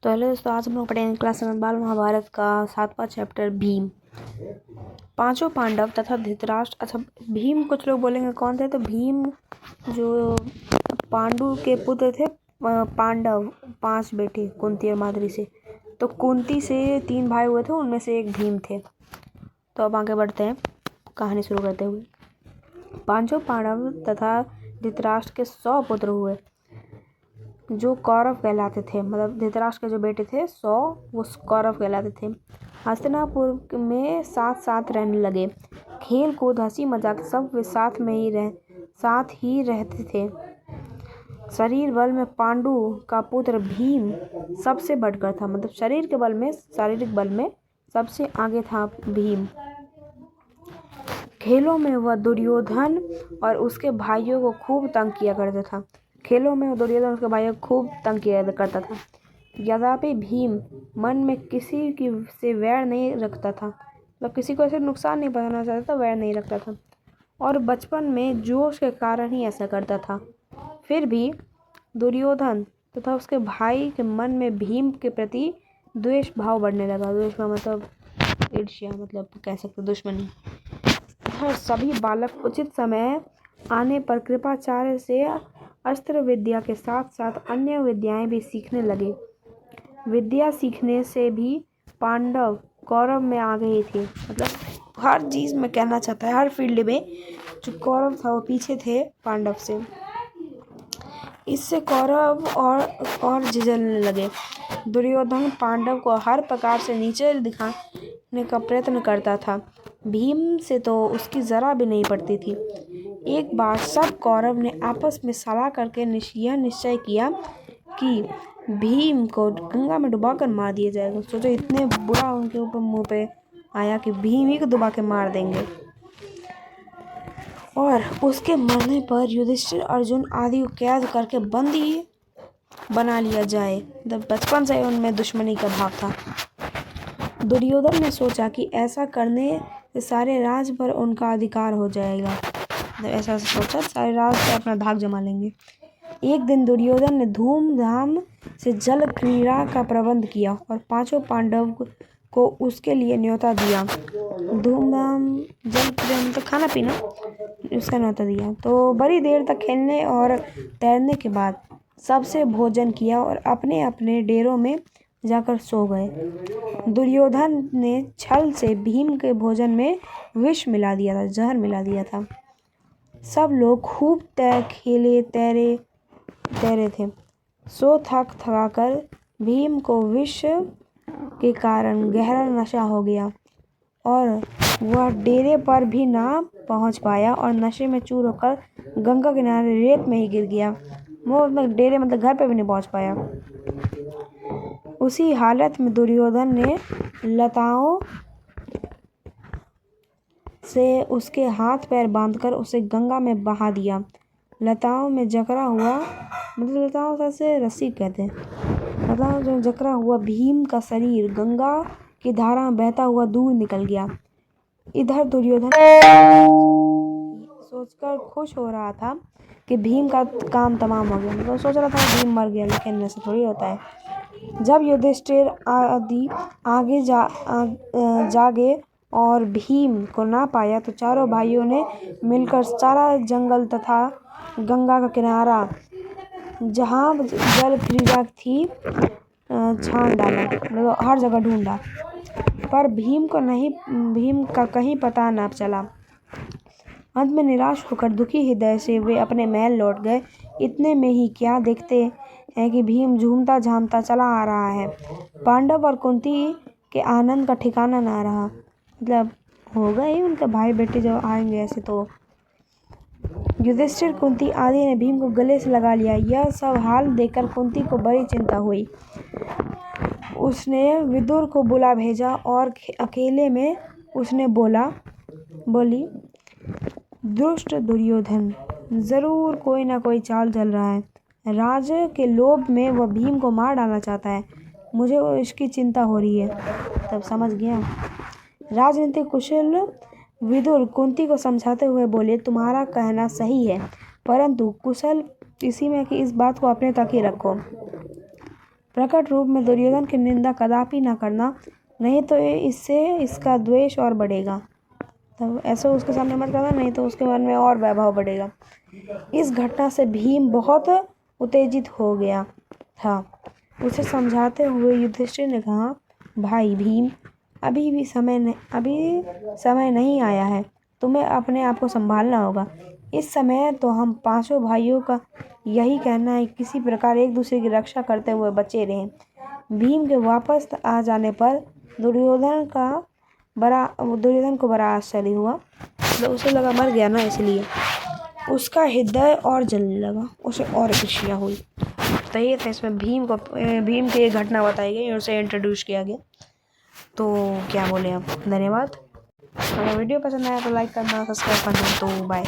तो हेलो दोस्तों, आज हम लोग पढ़ेंगे क्लास 7 बाल महाभारत का 7वां चैप्टर भीम। पांचों पांडव तथा धृतराष्ट्र। अच्छा, भीम कुछ लोग बोलेंगे कौन थे, तो भीम जो पांडु के पुत्र थे। पांडव 5 बेटे कुंती और माद्री से, तो कुंती से 3 भाई हुए थे, उनमें से एक भीम थे। तो अब आगे बढ़ते हैं कहानी शुरू करते हुए। पांचों पांडव तथा धृतराष्ट्र के 100 पुत्र हुए जो कौरव कहलाते थे। मतलब धृतराष्ट्र के जो बेटे थे 100, वो कौरव कहलाते थे। हस्तिनापुर में साथ साथ रहने लगे। खेल कूद हंसी मजाक सब वे साथ ही रहते थे। शरीर बल में पांडु का पुत्र भीम सबसे बढ़कर था। मतलब शरीर के बल में, शारीरिक बल में सबसे आगे था भीम। खेलों में वह दुर्योधन और उसके भाइयों को खूब तंग किया करता था। खेलों में दुर्योधन उसके भाइयों को खूब तंग किया करता था। यद्यपि भीम मन में किसी की से वैर नहीं रखता था। मतलब किसी को ऐसे नुकसान नहीं पहुंचाना चाहता था, वैर नहीं रखता था, और बचपन में जोश के कारण ही ऐसा करता था। फिर भी दुर्योधन तथा उसके भाई के मन में भीम के प्रति द्वेष भाव बढ़ने लगा। द्वेष भाव मतलब ईर्ष्या, मतलब कह सकते दुश्मनी। सभी बालक उचित समय आने पर कृपाचार्य से अस्त्र विद्या के साथ साथ अन्य विद्याएं भी सीखने लगे। विद्या सीखने से भी पांडव कौरव में आ गए थे। मतलब हर चीज में कहना चाहता है, हर फील्ड में जो कौरव था वो पीछे थे पांडव से। इससे कौरव और झिझलने लगे। दुर्योधन पांडव को हर प्रकार से नीचे दिखाने का प्रयत्न करता था। भीम से तो उसकी जरा भी नहीं पड़ती थी। एक बार सब कौरव ने आपस में सलाह करके यह निश्चय किया कि भीम को गंगा में डुबाकर मार दिया जाएगा। सोचो, इतने बुरा उनके ऊपर मुंह पे आया कि भीम ही को डुबा के मार देंगे। और उसके मरने पर युधिष्ठिर, अर्जुन आदि को कैद करके बंदी बना लिया जाए। बचपन से उनमें दुश्मनी का भाव था। दुर्योधन ने सोचा कि ऐसा करने से सारे राज पर उनका अधिकार हो जाएगा। ऐसा सोचा सारे राज पर अपना धाक जमा लेंगे। एक दिन दुर्योधन ने धूमधाम से जल क्रीड़ा का प्रबंध किया और पांचों पांडव को उसके लिए न्योता दिया। धूमधाम जल क्रीड़ा मतलब खाना पीना, उसका न्योता दिया। तो बड़ी देर तक खेलने और तैरने के बाद सबसे भोजन किया और अपने अपने डेरों में जाकर सो गए। दुर्योधन ने छल से भीम के भोजन में विष मिला दिया था, जहर मिला दिया था। सब लोग खूब खेले तैरे थे। सो थकाकर भीम को विष के कारण गहरा नशा हो गया और वह डेरे पर भी ना पहुंच पाया और नशे में चूर होकर गंगा किनारे रेत में ही गिर गया। वो डेरे मतलब घर पे भी नहीं पहुंच पाया। उसी हालत में दुर्योधन ने लताओं से उसके हाथ पैर बांधकर उसे गंगा में बहा दिया। लताओं में जकड़ा हुआ, मतलब लताओं से रस्सी कहते हैं, लताओं में जकड़ा हुआ भीम का शरीर गंगा की धारा में बहता हुआ दूर निकल गया। इधर दुर्योधन सोचकर खुश हो रहा था कि भीम का काम तमाम हो गया। तो सोच रहा था भीम मर गया, लेकिन ऐसा थोड़ी होता है। जब युधिष्ठिर आदि आगे जागे और भीम को ना पाया तो चारों भाइयों ने मिलकर सारा जंगल तथा गंगा का किनारा जहाँ जल क्रीड़ा थी छान डाला। मतलब हर जगह ढूंढा, पर भीम का कहीं पता न चला। अंत में निराश होकर दुखी हृदय से वे अपने महल लौट गए। इतने में ही क्या देखते हैं कि भीम झूमता झामता चला आ रहा है। पांडव और कुंती के आनंद का ठिकाना ना रहा। मतलब होगा ही, उनके भाई बेटे जब आएंगे ऐसे। तो युधिष्ठिर, कुंती आदि ने भीम को गले से लगा लिया। यह सब हाल देखकर कुंती को बड़ी चिंता हुई। उसने विदुर को बुला भेजा और अकेले में उसने बोली, दुष्ट दुर्योधन जरूर कोई ना कोई चाल चल रहा है। राज्य के लोभ में वह भीम को मार डालना चाहता है। मुझे इसकी चिंता हो रही है। तब समझ गया। राजनीतिक कुशल विदुर कुंती को समझाते हुए बोले, तुम्हारा कहना सही है, परंतु कुशल इसी में कि इस बात को अपने तक ही रखो। प्रकट रूप में दुर्योधन की निंदा कदापि न करना, नहीं तो इससे इसका द्वेष और बढ़ेगा। तब ऐसा उसके सामने मत करना, नहीं तो उसके मन में और वैभव बढ़ेगा। इस घटना से भीम बहुत उत्तेजित हो गया था। उसे समझाते हुए युधिष्ठिर ने कहा, भाई भीम, अभी समय नहीं आया है। तुम्हें अपने आप को संभालना होगा। इस समय तो हम पांचों भाइयों का यही कहना है, किसी प्रकार एक दूसरे की रक्षा करते हुए बचे रहें। भीम के वापस आ जाने पर दुर्योधन को बड़ा आश्चर्य हुआ। तो उसे लगा मर गया ना, इसलिए उसका हृदय और जलने लगा, उसे और खुशियाँ हुई। तो ये था इसमें भीम की एक घटना बताई गई और उसे इंट्रोड्यूस किया गया। तो क्या बोले अब, धन्यवाद। अगर वीडियो पसंद आया तो लाइक करना, सब्सक्राइब करना। तो बाय।